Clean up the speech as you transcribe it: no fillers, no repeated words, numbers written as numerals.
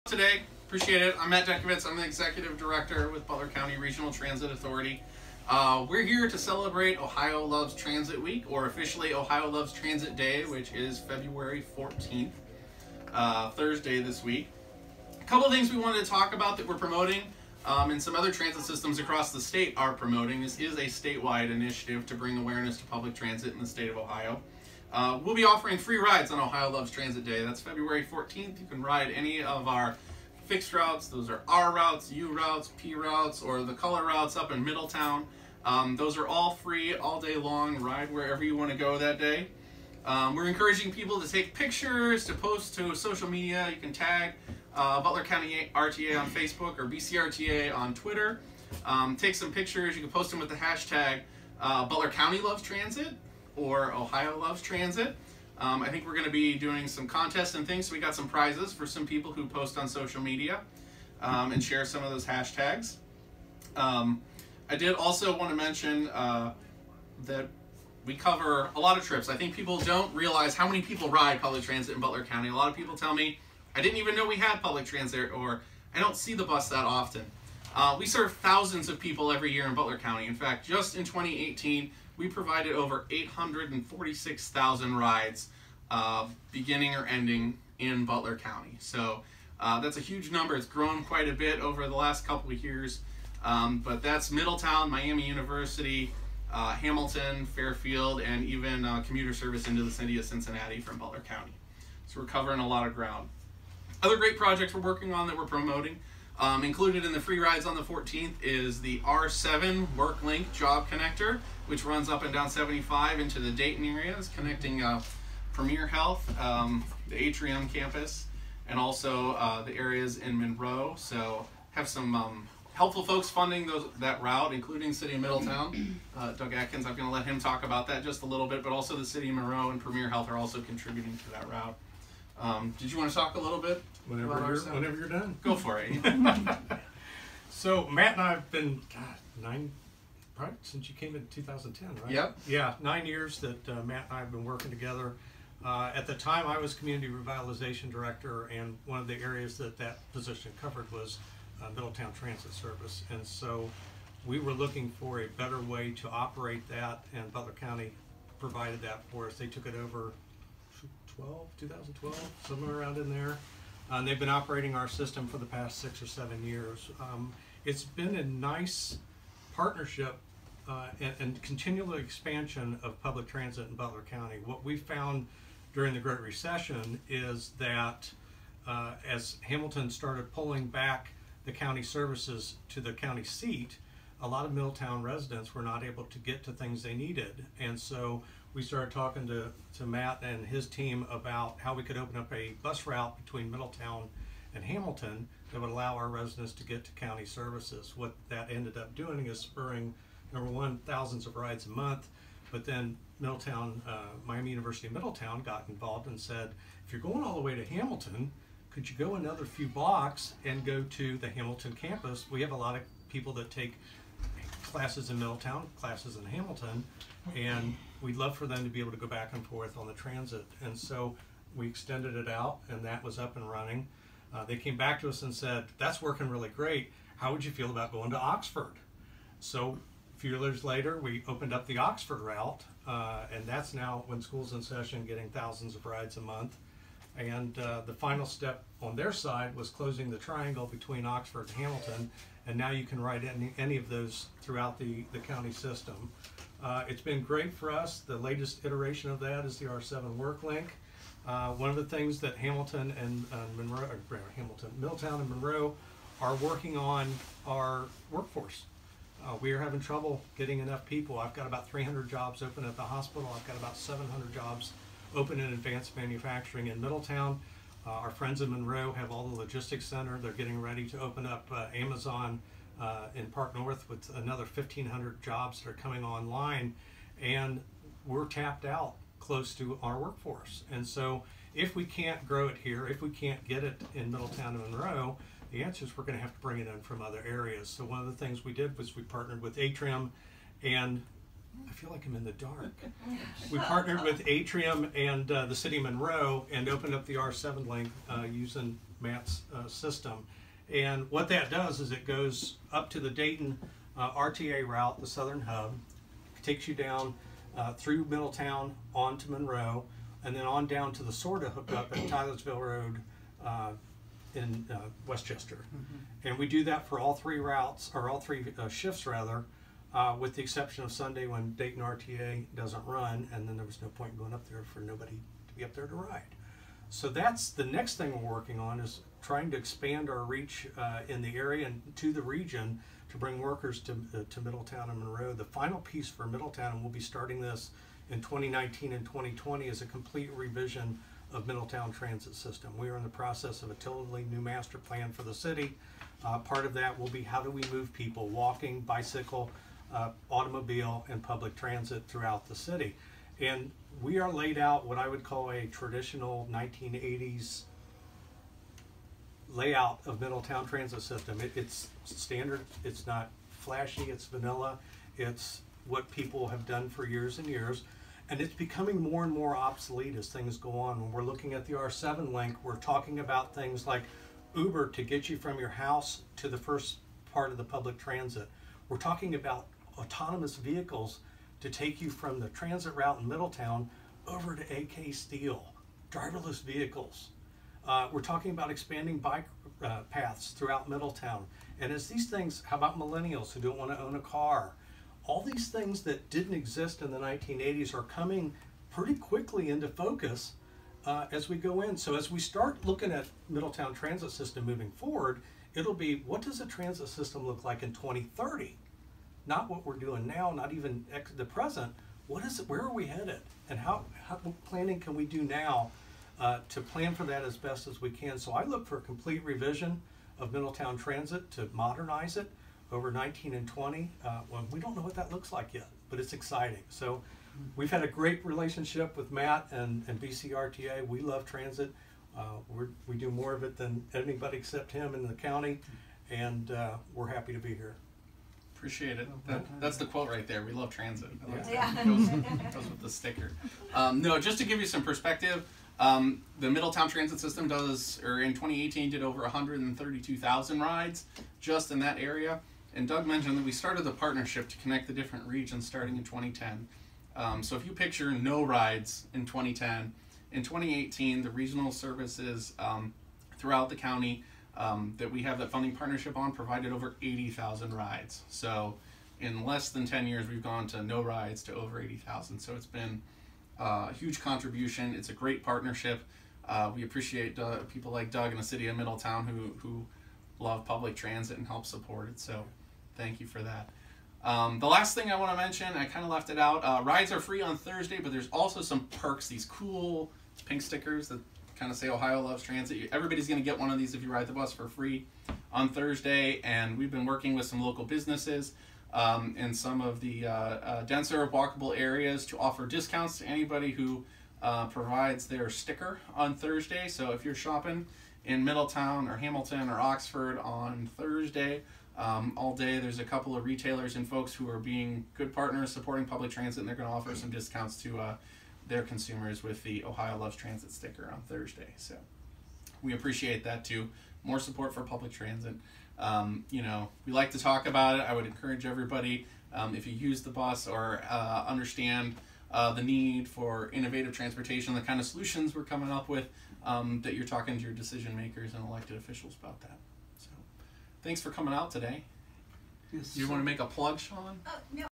Today. Appreciate it. I'm Matt Dekovitz. I'm the Executive Director with Butler County Regional Transit Authority. We're here to celebrate Ohio Loves Transit Week, or officially Ohio Loves Transit Day, which is February 14th, Thursday this week. A couple of things we wanted to talk about that we're promoting, and some other transit systems across the state are promoting. This is a statewide initiative to bring awareness to public transit in the state of Ohio. We'll be offering free rides on Ohio Loves Transit Day. That's February 14th. You can ride any of our fixed routes. Those are R routes, U routes, P routes, or the color routes up in Middletown. Those are all free all day long. Ride wherever you want to go that day. We're encouraging people to take pictures, to post to social media. You can tag Butler County RTA on Facebook or BCRTA on Twitter. Take some pictures. You can post them with the hashtag Butler County Loves Transit or Ohio Loves Transit. I think we're going to be doing some contests and things, so we got some prizes for some people who post on social media and share some of those hashtags. I did also want to mention that we cover a lot of trips. I think people don't realize how many people ride public transit in Butler County. A lot of people tell me, I didn't even know we had public transit, or I don't see the bus that often. We serve thousands of people every year in Butler County. In fact, just in 2018, we provided over 846,000 rides, beginning or ending in Butler County. So that's a huge number. It's grown quite a bit over the last couple of years. But that's Middletown, Miami University, Hamilton, Fairfield, and even commuter service into the city of Cincinnati from Butler County. So we're covering a lot of ground. Other great projects we're working on that we're promoting. Included in the free rides on the 14th is the R7 WorkLink Job Connector, which runs up and down 75 into the Dayton areas, connecting Premier Health, the Atrium campus, and also the areas in Monroe. So have some helpful folks funding that route, including City of Middletown. Doug Atkins, I'm going to let him talk about that just a little bit, but also the City of Monroe and Premier Health are also contributing to that route. Did you want to talk a little bit? Whenever you're done. Go for it. So Matt and I have been, probably since you came in 2010, right? Yep. Yeah, 9 years that Matt and I have been working together. At the time, I was Community Revitalization Director, and one of the areas that position covered was Middletown Transit Service. And so we were looking for a better way to operate that, and Butler County provided that for us. They took it over 2012, somewhere around in there. And they've been operating our system for the past 6 or 7 years. It's been a nice partnership and continual expansion of public transit in Butler County. What we found during the Great Recession is that as Hamilton started pulling back the county services to the county seat, a lot of Middletown residents were not able to get to things they needed. And so we started talking to Matt and his team about how we could open up a bus route between Middletown and Hamilton that would allow our residents to get to county services. What that ended up doing is spurring, number one, thousands of rides a month, but then Middletown, Miami University Middletown got involved and said, if you're going all the way to Hamilton, could you go another few blocks and go to the Hamilton campus? We have a lot of people that take classes in Middletown, classes in Hamilton, and we'd love for them to be able to go back and forth on the transit. And so we extended it out, and that was up and running. They came back to us and said, that's working really great. How would you feel about going to Oxford? So a few years later, we opened up the Oxford route, and that's now, when school's in session, getting thousands of rides a month. And the final step on their side was closing the triangle between Oxford and Hamilton, and now you can ride any of those throughout the county system. It's been great for us. The latest iteration of that is the R7 WorkLink. One of the things that Hamilton and Middletown and Monroe are working on are workforce. We are having trouble getting enough people. I've got about 300 jobs open at the hospital. I've got about 700 jobs open in advanced manufacturing in Middletown. Our friends in Monroe have all the logistics center. They're getting ready to open up Amazon in Park North with another 1,500 jobs that are coming online, and we're tapped out close to our workforce. And so if we can't grow it here, if we can't get it in Middletown and Monroe, the answer is we're going to have to bring it in from other areas. So one of the things we did was we partnered with Atrium, and I feel like I'm in the dark. We partnered with Atrium and the City of Monroe and opened up the R7 link using Matt's system. And what that does is it goes up to the Dayton RTA route, the southern hub, takes you down through Middletown on to Monroe, and then on down to the SORTA hookup at Tylersville Road in Westchester. And we do that for all three routes, or all three shifts rather, with the exception of Sunday when Dayton RTA doesn't run, and then there was no point in going up there for nobody to be up there to ride. So that's the next thing we're working on, is trying to expand our reach in the area and to the region to bring workers to Middletown and Monroe. The final piece for Middletown, and we'll be starting this in 2019 and 2020, is a complete revision of Middletown transit system. We are in the process of a totally new master plan for the city. Part of that will be how do we move people walking, bicycle, automobile, and public transit throughout the city. And we are laid out what I would call a traditional 1980s layout of Middletown transit system. It's standard, it's not flashy, it's vanilla, it's what people have done for years and years, and it's becoming more and more obsolete as things go on. When we're looking at the R7 link, we're talking about things like Uber to get you from your house to the first part of the public transit. We're talking about autonomous vehicles to take you from the transit route in Middletown over to AK Steel, driverless vehicles. We're talking about expanding bike paths throughout Middletown. And as these things, how about millennials who don't want to own a car? All these things that didn't exist in the 1980s are coming pretty quickly into focus as we go in. So as we start looking at Middletown transit system moving forward, it'll be, what does a transit system look like in 2030? Not what we're doing now, not even the present. What is it? Where are we headed? And how planning can we do now to plan for that as best as we can? So I look for a complete revision of Middletown Transit to modernize it over 19 and 20. Well, we don't know what that looks like yet, but it's exciting. So we've had a great relationship with Matt and BCRTA. We love transit. We do more of it than anybody except him in the county, and we're happy to be here. Appreciate it. That's the quote right there. We love transit. I like Yeah. that. Goes with the sticker. No, just to give you some perspective, the Middletown transit system does, or in 2018, did over 132,000 rides just in that area. And Doug mentioned that we started the partnership to connect the different regions starting in 2010. So if you picture no rides in 2010, in 2018, the regional services throughout the county that we have that funding partnership on provided over 80,000 rides. So in less than 10 years, we've gone to no rides to over 80,000. So it's been a huge contribution. It's a great partnership. We appreciate people like Doug and the city of Middletown who love public transit and help support it. So thank you for that. The last thing I want to mention, I kind of left it out. Rides are free on Thursday, but there's also some perks, these cool pink stickers that kind of say Ohio Loves Transit. Everybody's going to get one of these if you ride the bus for free on Thursday, and we've been working with some local businesses in some of the denser walkable areas to offer discounts to anybody who provides their sticker on Thursday. So if you're shopping in Middletown or Hamilton or Oxford on Thursday, all day, there's a couple of retailers and folks who are being good partners supporting public transit, and they're going to offer some discounts to their consumers with the Ohio Loves Transit sticker on Thursday. So we appreciate that too. More support for public transit. You know, we like to talk about it. I would encourage everybody, if you use the bus or understand the need for innovative transportation, the kind of solutions we're coming up with, that you're talking to your decision makers and elected officials about that. So thanks for coming out today. Yes. You want to make a plug, Sean? No.